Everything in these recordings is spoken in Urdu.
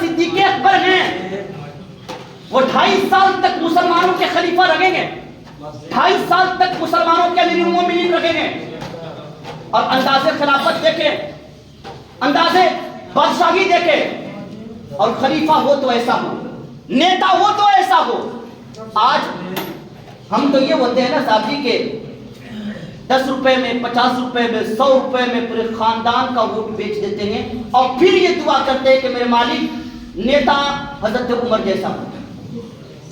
صدیق اکبر ہیں، وہ 2.5 سال تک مسلمانوں کے خلیفہ رہیں گے، 2.5 سال تک مسلمانوں کے امیر المومنین رہیں گے. اور انداز خلافت دیکھیں، انداز بادشاہی دیکھیں، اور خلیفہ ہو تو ایسا ہو، نیتا ہو تو ایسا ہو. آج ہم تو یہ ہوتے ہیں نا صاحب جی کہ 10 روپے میں، 50 روپے میں، 100 روپے میں پورے خاندان کا ووٹ بیچ دیتے ہیں، اور پھر یہ دعا کرتے ہیں کہ میرے مالک نیتا حضرت عمر جیسا ہو،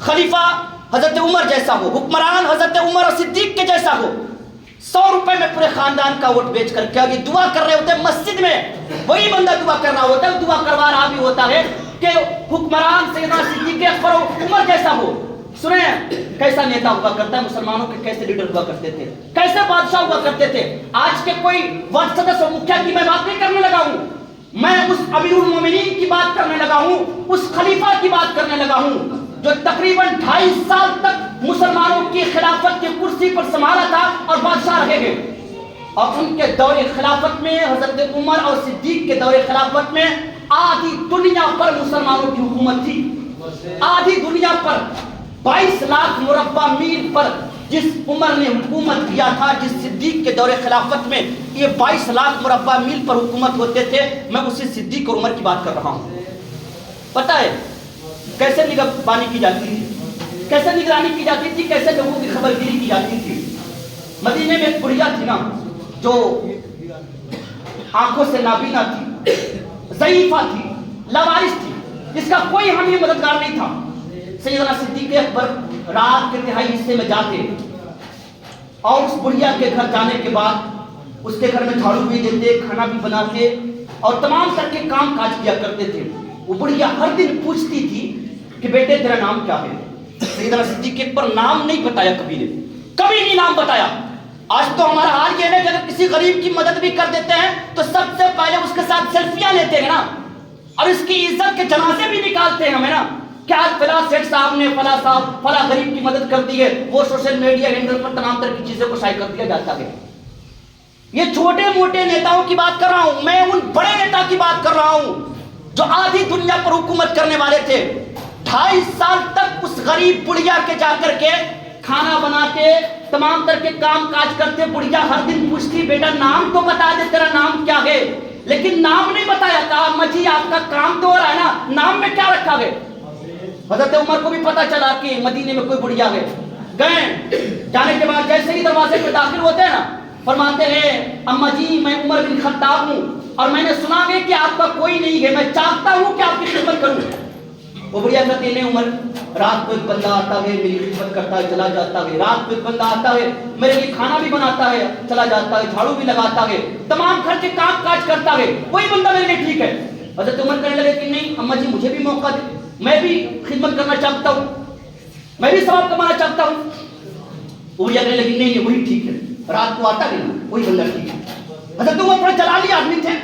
خلیفہ حضرت عمر جیسا ہو، حکمران حضرت عمر اور صدیق کے جیسا ہو. 100 روپے میں پورے خاندان کا ووٹ بیچ کر کیا یہ دعا کر رہے ہوتے ہیں مسجد میں. وہی بندہ دعا کر رہا ہوتا ہے، دعا کروا رہا بھی ہوتا ہے کہ حکمران سیدنا صدیق اکبر عمر جیسا ہو. سنیں کیسا نیتا ہوا کرتا ہے، مسلمانوں کے کیسے لیڈر ہوا کرتے تھے، کیسے بادشاہ ہوا کرتے تھے. آج کے کوئی وارڈ صدر و مکھیا کی میں بات نہیں کرنے لگا ہوں، میں اس امیر المومنین کی بات کرنے لگا ہوں، اس خلیفہ کی بات کرنے لگا ہوں جو تقریباً 2.5 سال تک مسلمانوں کی خلافت کی کرسی پر سنبھالا تھا اور بادشاہ رہے گے. اور ان کے دور خلافت میں، حضرت عمر اور صدیق کے دور خلافت میں آدھی دنیا پر مسلمانوں کی حکومت تھی. آدھی دنیا پر 22 لاکھ مربع میل پر جس عمر نے حکومت کیا تھا، جس صدیق کے دور خلافت میں یہ 22 لاکھ مربع میل پر حکومت ہوتے تھے، میں اسی صدیق اور عمر کی بات کر رہا ہوں. پتہ ہے کیسے نگہبانی کی جاتی تھی، کیسے نگرانی کی جاتی تھی، کیسے لوگوں کی خبرگیری کی جاتی تھی. مدینے میں ایک بڑھیا تھی نا جو آنکھوں سے نابینا تھی، ضعیفہ تھی، لاوارث تھی، جس کا کوئی حامی مددگار نہیں تھا. سیدنا صدیق اکبر رات کے تہائی حصے میں جاتے اور اس بڑھیا کے گھر جانے کے بعد اس کے گھر میں جھاڑو بھی دیتے، کھانا بھی بناتے اور تمام طرح کے کام کاج کیا کرتے تھے. وہ بڑھیا ہر دن پوچھتی تھی کہ بیٹے تیرا نام کیا ہے. سیدنا صدیق اکبر نام نہیں بتایا، کبھی نہیں نام بتایا. آج تو ہمارا حال یہ ہے کہ اگر کسی غریب کی مدد بھی کر دیتے ہیں تو سب سے پہلے اس کے ساتھ سیلفیاں لیتے ہیں نا، اور اس کی عزت کے جنازے بھی نکالتے ہیں ہمیں نا. کیا فلاں سیٹ صاحب نے فلاں صاحب فلاں غریب کی مدد کر دی ہے، وہ سوشل میڈیا ہینڈل پر تمام طرح کی چیزوں کو شائع کر دیا جاتا ہے. یہ چھوٹے موٹے نیتاؤں کی بات کر رہا ہوں، میں ان بڑے نیتا کی بات کر رہا ہوں جو آدھی دنیا پر حکومت کرنے والے تھے. 2.5 سال تک اس غریب بڑھیا کے جا کر کے کھانا بناتے، تمام طرح کے کام کاج کرتے. بڑھیا ہر دن پوچھتی بیٹا نام تو بتا دے، تیرا نام کیا ہے. لیکن نام نہیں بتایا. کہا اما جی آپ کا کام تو ہو رہا ہے نا، نام میں کیا رکھا گئے. حضرت عمر کو بھی پتا چلا کہ مدینے میں کوئی بڑھیا ہے. گئے، جانے کے بعد جیسے ہی دروازے پہ داخل ہوتے ہیں نا، فرماتے ہیں اما جی میں عمر بن خطاب ہوں اور میں نے سنا ہے کہ آپ کا کوئی نہیں ہے، میں چاہتا ہوں کہ آپ کی خدمت کروں. وہ بڑھیا کہتے ہیں عمر رات کو ایک بندہ آتا ہے میری خدمت کرتا ہے چلا جاتا ہے، رات کو ایک بندہ آتا ہے میرے لیے کھانا بھی بناتا ہے چلا جاتا ہے، جھاڑو بھی لگاتا ہے، تمام گھر کے کام کاج کرتا ہے، وہی بندہ میرے لیے ٹھیک ہے. حضرت عمر کہنے لگے کہ نہیں اما جی مجھے بھی موقع دے، میں بھی خدمت کرنا چاہتا ہوں، میں بھی ثواب کمانا چاہتا ہوں. وہ بڑھیا کہنے لگی نہیں وہی ٹھیک ہے، رات کو آتا ہے نا وہی بندہ ٹھیک ہے. حضرت عمر بڑے جلالی آدمی تھے،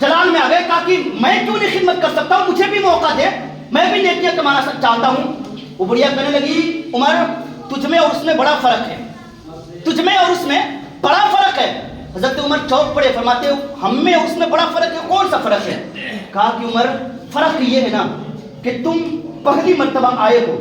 جلال میں آ گئے، کہا کہ میں کیوں نہیں خدمت کر سکتا ہوں، مجھے بھی موقع دے، میں بھی نیکیاں کمانا چاہتا ہوں. وہ بڑھیا کہنے لگی عمر تجھ میں اور اس میں بڑا فرق ہے، تجھ میں اور اس میں بڑا فرق ہے. حضرت عمر چوک پڑے، فرماتے ہم میں اور اس میں بڑا فرق ہے، کون سا فرق ہے. کہا کہ عمر فرق یہ ہے نا کہ تم پہلی مرتبہ آئے ہو،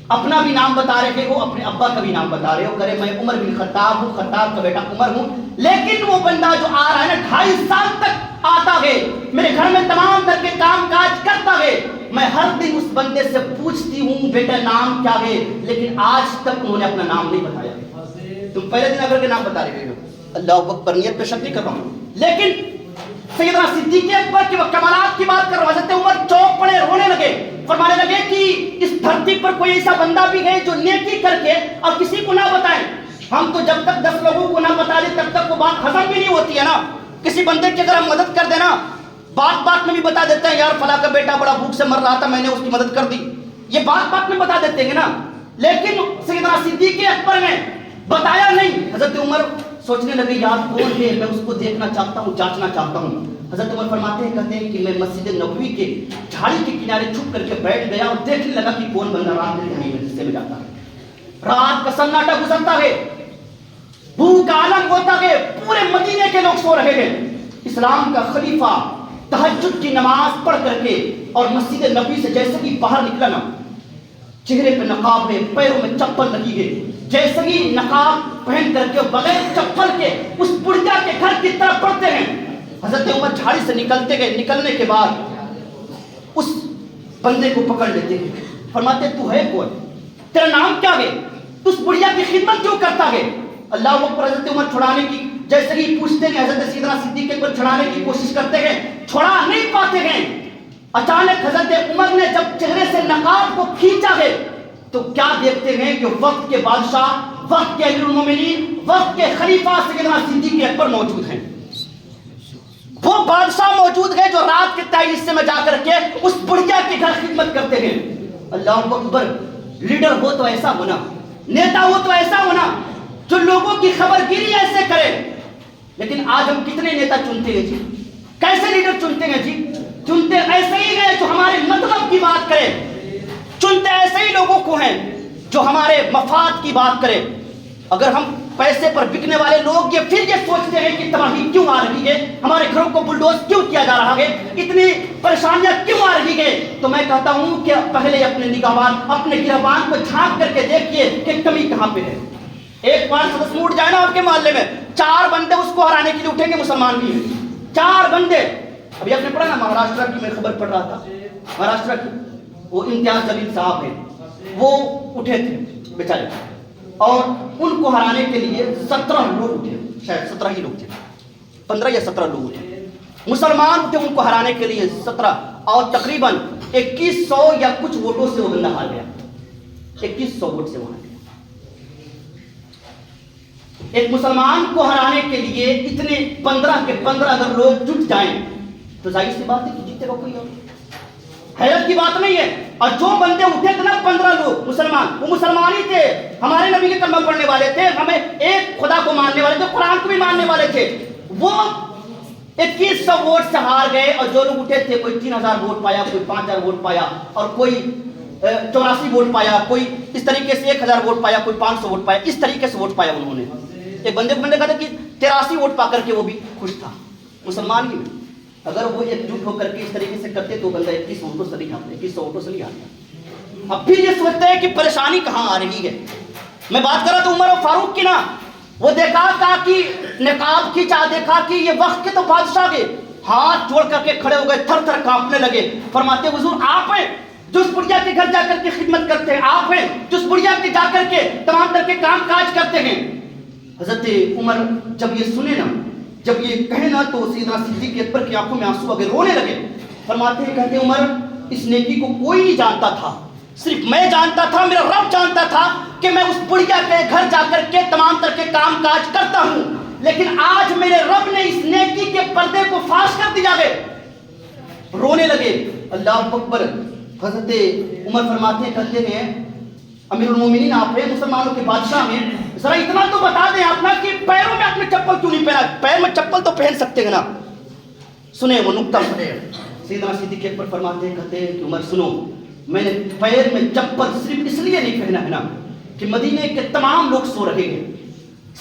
اپنا بھی نام بتا رہے ہو، اپنے ابا کا بھی نام بتا رہے ہو، کرے میں عمر بن خطاب ہوں، خطاب کا بیٹا عمر ہوں. لیکن وہ بندہ جو آ رہا ہے نا 2.5 سال تک آتا ہے، میرے گھر میں تمام طرح کے کام کاج کرتا ہے، میں ہر دن اس بندے سے پوچھتی ہوں بیٹا نام کیا ہے، لیکن آج تک انہوں نے اپنا نام نہیں بتایا. تم پہلے دن اگر کے نام بتا رہے ہو، اللہ اکبر، نیت پہ شک نہیں کر رہا ہوں، لیکن سیدنا صدیق اکبر کے کمالات کی بات کر رہا ہوں. حضرت عمر چوک پڑے، رونے لگے، فرمانے لگے کہ اس دھرتی پر کوئی ایسا بندہ بھی ہے جو نیکی کر کے اور کسی کو نہ بتائیں. ہم تو جب تک 10 لوگوں کو نہ بتا دیں تب تک وہ بات ہضم بھی نہیں ہوتی ہے نا. کسی بندے کی اگر ہم مدد کر دینا، بات میں بھی بتا دیتے ہیں یار فلاں کا بیٹا بڑا بھوک سے مر رہا تھا میں نے اس کی مدد کر دی، یہ بات میں بتا دیتے ہیں نا. لیکن سیدنا صدیق اکبر نے بتایا نہیں. حضرت عمر سوچنے لگے یار کون ہے، میں اس کو دیکھنا چاہتا ہوں، جانچنا چاہتا ہوں. حضرت عمر فرماتے ہیں کہتے ہیں کہ میں مسجد نبوی کے جھاڑی کے کنارے چھپ کر کے بیٹھ گیا اور دیکھنے لگا کہ کون بندہ رات میں حصے میں جاتا ہے. رات کا سناٹا گزرتا ہے، بھوک عالم ہوتا ہے، پورے مدینے کے لوگ سو رہے ہیں. اسلام کا خلیفہ تہجد کی نماز پڑھ کر کے اور مسجد نبوی سے جیسے کہ باہر نکلا نا، چہرے پہ نقاب ہے، پیروں میں چپل لگی ہے، جیسے ہی نقاب پہن کر کے بغیر چپل کے اس بڑھیا کے گھر کی طرف بڑھتے ہیں، حضرت عمر جھاڑی سے نکلتے گئے، نکلنے کے بعد اس بندے کو پکڑ لیتے ہیں، فرماتے تو ہے کون، تیرا نام کیا ہے، تو اس بڑھیا کی خدمت کیوں کرتا ہے؟ اللہ اکبر۔ حضرت عمر چھڑانے کی جیسے ہی پوچھتے ہیں، حضرت سیدنا صدیق اکبر چھڑانے کی کوشش کرتے ہیں، چھڑا نہیں پاتے ہیں۔ اچانک حضرت عمر نے جب چہرے سے نقاب کو کھینچا ہے تو کیا دیکھتے ہیں کہ وقت کے بادشاہ، وقت کے امیر المومنین، وقت کے خلیفہ سیدنا صدیق اکبر موجود ہیں۔ وہ بادشاہ موجود ہے جو رات کے تائی حصے میں جا کر کے اس بڑھیا کے گھر خدمت کرتے ہیں۔ اللہ اکبر۔ لیڈر ہو تو ایسا ہونا، نیتا ہو تو ایسا ہونا جو لوگوں کی خبر گیری ایسے کرے۔ لیکن آج ہم کتنے نیتا چنتے ہیں جی، کیسے لیڈر چنتے ہیں جی؟ چنتے ایسے ہی ہیں جو ہمارے مطلب کی بات کرے، چنتے ایسے ہی لوگوں کو ہیں جو ہمارے مفاد کی بات کرے۔ اگر ہم پیسے پر بکنے والے لوگ یہ پھر یہ سوچتے ہیں کہ تباہی کیوں آ رہی ہے، ہمارے گھروں کو بلڈوز کیوں کیا جا رہا ہے، اتنی پریشانیاں کیوں آ رہی ہے، تو میں کہتا ہوں کہ پہلے اپنے نگہبان، اپنے گرہبان کو جھانک کر کے دیکھیے کہ کمی کہاں پہ ہے۔ ایک بار سدس اٹھ جائے نا آپ کے محلے میں، 4 بندے اس کو ہرانے کے لیے اٹھیں گے، مسلمان بھی ہیں 4 بندے۔ ابھی آپ نے پڑھا نا مہاراشٹر کی، میں خبر پڑھ رہا تھا مہاراشٹر کی، وہ امتیاز جلیل صاحب ہیں، وہ اٹھے تھے بیچارے، اور ان کو ہرانے کے لیے 17 لوگ اٹھے، شاید 17 ہی لوگ تھے، 15 یا 17 لوگ اٹھے، مسلمان اٹھے ان کو ہرانے کے لیے 17، اور تقریباً 2100 یا کچھ ووٹوں سے وہ بندہ ہار گیا، 2100 ووٹ سے وہ ہار گیا۔ ایک مسلمان کو ہرانے کے لیے اتنے 15 کے 15 اگر لوگ جٹ جائیں تو ظاہر سی بات ہے کہ جیتے گا کوئی اور، حیرت کی بات نہیں ہے۔ اور جو بندے اٹھے تھے نا 15 لوگ مسلمان، وہ مسلمان ہی تھے، ہمارے نبی کے کلمہ پڑھنے والے تھے، ہمیں ایک خدا کو ماننے والے تھے، قرآن کو بھی ماننے والے تھے۔ وہ 2100 ووٹ سے ہار گئے، اور جو لوگ اٹھے تھے کوئی 3000 ووٹ پایا، کوئی 5000 ووٹ پایا، اور کوئی 84 ووٹ پایا، کوئی اس طریقے سے 1000 ووٹ پایا، کوئی 500 ووٹ پایا، اس طریقے سے ووٹ پایا انہوں نے۔ ایک بندے کو میں نے کہا تھا کہ 83 ووٹ پا کر کے وہ بھی خوش تھا، مسلمان ہی میں۔ اگر وہ ایک جٹ ہو کر کے اس طریقے سے کرتے تو بندہ 21 ووٹوں سے نہیں آتا، 2100 ووٹوں سے نہیں آتا۔ اب پھر یہ سوچتے ہیں کہ پریشانی کہاں آ رہی ہے۔ میں بات کر رہا تھا عمر و فاروق کی نا، وہ دیکھا کہا کہ نقاب کھینچا، دیکھا کہ یہ وقت کے تو بادشاہ کے، ہاتھ جوڑ کر کے کھڑے ہو گئے، تھر تھر کانپنے لگے، فرماتے حضور آپ ہیں جو اس بڑھیا کے گھر جا کر کے خدمت کرتے ہیں، آپ ہیں جو اس بڑھیا کے جا کر کے تمام طرح کے کام کاج کرتے ہیں۔ حضرت عمر جب یہ سنے نا، جب یہ کہے نا، تو سیدنا صدیق اکبر کی آنکھوں میں آنسو آ گئے، رونے لگے۔ فرماتے ہیں، کہتے عمر اس نیکی کو کوئی نہیں جانتا تھا، صرف میں جانتا تھا، میرا رب جانتا تھا کہ میں اس بڑھیا کے گھر جا کر کے تمام طرح کے کام کاج کرتا ہوں، لیکن آج میرے رب نے اس نیکی کے پردے کو فاش کر دیا ہے۔ رونے لگے۔ اللہ اکبر۔ حضرت عمر فرماتے ہیں، کہتے ہیں امیر المومنین آپ ہیں، مسلمانوں کے بادشاہ ہیں، ذرا اتنا تو بتا دیں آپ نا کہ پیروں میں آپ نے چپل کیوں نہیں پہنا؟ پیر میں چپل تو پہن سکتے ہیں نا۔ سنیں وہ نقطہ سنیں۔ سیدنا صدیق اکبر فرماتے ہیں، کہتے ہیں کہ عمر سنو، میں نے پیر میں چپل صرف اس لیے نہیں پہنا ہے نا کہ مدینے کے تمام لوگ سو رہے ہیں،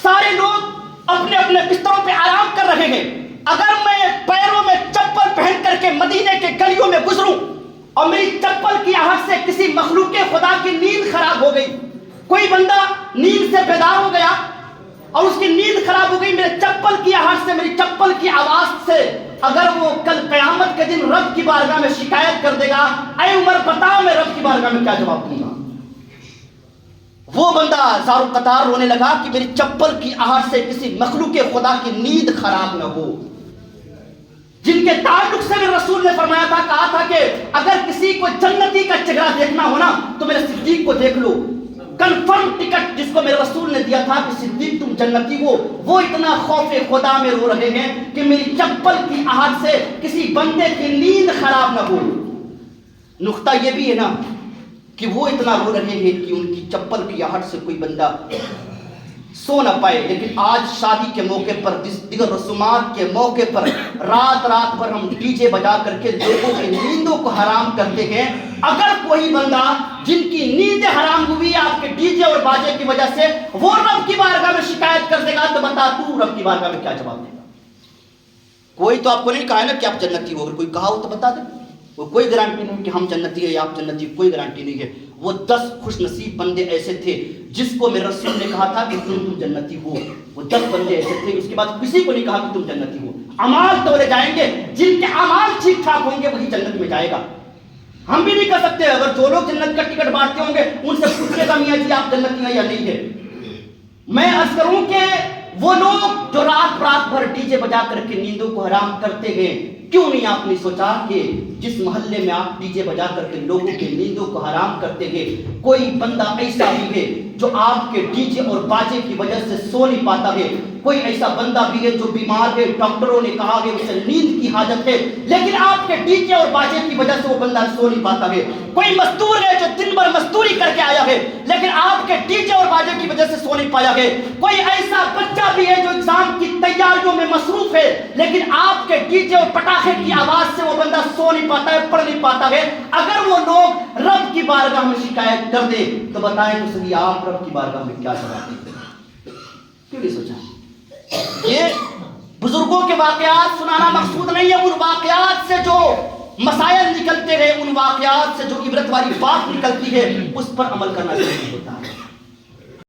سارے لوگ اپنے اپنے بستروں پہ آرام کر رہے ہیں، اگر میں پیروں میں چپل پہن کر کے مدینے کے گلیوں میں گزروں اور میری چپل کی آہٹ سے کسی مخلوق خدا کی نیند خراب ہو گئی، کوئی بندہ نیند سے بیدار ہو گیا اور اس کی نیند خراب ہو گئی، میرے چپل کی آہٹ سے، میری چپل کی آواز سے اگر وہ کل قیامت کے دن رب کی بارگاہ میں شکایت کر دے گا، اے عمر بتاؤ میں رب کی بارگاہ میں کیا جواب دوں گا؟ وہ بندہ زارو قطار رونے لگا کہ میری چپل کی آہٹ سے کسی مخلوق خدا کی نیند خراب نہ ہو، جن کے تعلق سے میرے رسول نے فرمایا تھا، کہا تھا کہ اگر کسی کو جنتی کا چہرہ دیکھنا ہو نا تو میرے صدیق کو دیکھ لو۔ کنفرم ٹکٹ جس کو میرے رسول نے دیا تھا کہ صدیق تم جنتی ہو، وہ اتنا خوف خدا میں رو رہے ہیں کہ میری چپل کی آہٹ سے کسی بندے کی نیند خراب نہ ہو۔ نقطہ یہ بھی ہے نا کہ وہ اتنا رو رہے ہیں کہ ان کی چپل کی آہٹ سے کوئی بندہ سو نہ پائے، لیکن آج شادی کے موقع پر، دیگر رسومات کے موقع پر رات رات بھر ہم ڈی جے بجا کر کے لوگوں کی نیندوں کو حرام کرتے ہیں۔ اگر کوئی بندہ جن کی نیندیں حرام ہوئی آپ کے ڈی جے اور باجے کی وجہ سے، وہ رب کی بارگاہ میں شکایت کر دے گا تو بتا تو رب کی بارگاہ میں کیا جواب دے گا؟ کوئی تو آپ کو نہیں کہا ہے نا کہ آپ جنتی ہو، اگر کوئی کہا ہو تو بتا دیں. وہ کوئی گارنٹی نہیں کہ ہم جنتی ہیں یا آپ جنتی، کوئی گارنٹی نہیں ہے. وہ 10 خوش نصیب بندے ایسے تھے جس کو میرے رسول نے کہا تھا کہ تم جنتی ہو. وہ 10 بندے ایسے تھے، اس کے بعد کسی کو نہیں کہا کہ تم جنتی ہو. اعمال تولے جائیں گے، جن کے اعمال ٹھیک ٹھاک ہوں گے وہی جنت میں جائے گا. ہم بھی نہیں کر سکتے، اگر جو لوگ جنت کا ٹکٹ بانٹتے ہوں گے ان سے پوچھنے کا میاں جی آپ جنتی ہیں یا نہیں ہے. میں عرض کروں کہ وہ لوگ جو رات بھر ڈی جے بجا کر کے نیندوں کو حرام کرتے ہیں، کیوں نہیں آپ نے سوچا کہ جس محلے میں آپ ڈی جے بجا کر کے لوگوں کے نیندوں کو حرام کرتے ہیں، کوئی بندہ ایسا بھی ہے جو آپ کے ڈی جے اور باجے کی وجہ سے سو نہیں پاتا ہے. کوئی ایسا بندہ بھی ہے جو بیمار ہے، ڈاکٹروں نے کہا ہے اسے نیند کی حاجت ہے، لیکن آپ کے ڈی جے اور باجے کی وجہ سے وہ بندہ سو نہیں پاتا ہے. کوئی مزدور ہے جو دن بھر مزدوری کر کے آیا ہے، لیکن آپ کے ڈی جے اور باجے کی وجہ سے سو نہیں پایا ہے. کوئی ایسا بچہ بھی ہے جو ایگزام کی تیاریوں میں مصروف ہے، لیکن آپ کے ڈی جے اور پٹاخے کی آواز سے وہ بندہ سو نہیں پاتا ہے، پڑھ نہیں پاتا ہے. اگر وہ لوگ رب کی بارگاہ میں شکایت کر دے تو بتائیں تو صحیح آپ رب کی بارگاہ میں کیا جواب دیں گے؟ کیوں نہیں سوچا؟ یہ بزرگوں کے واقعات سنانا مقصود نہیں ہے، ان واقعات سے جو مسائل نکلتے ہیں، ان واقعات سے جو عبرت والی بات نکلتی ہے اس پر عمل کرنا ضروری ہوتا ہے.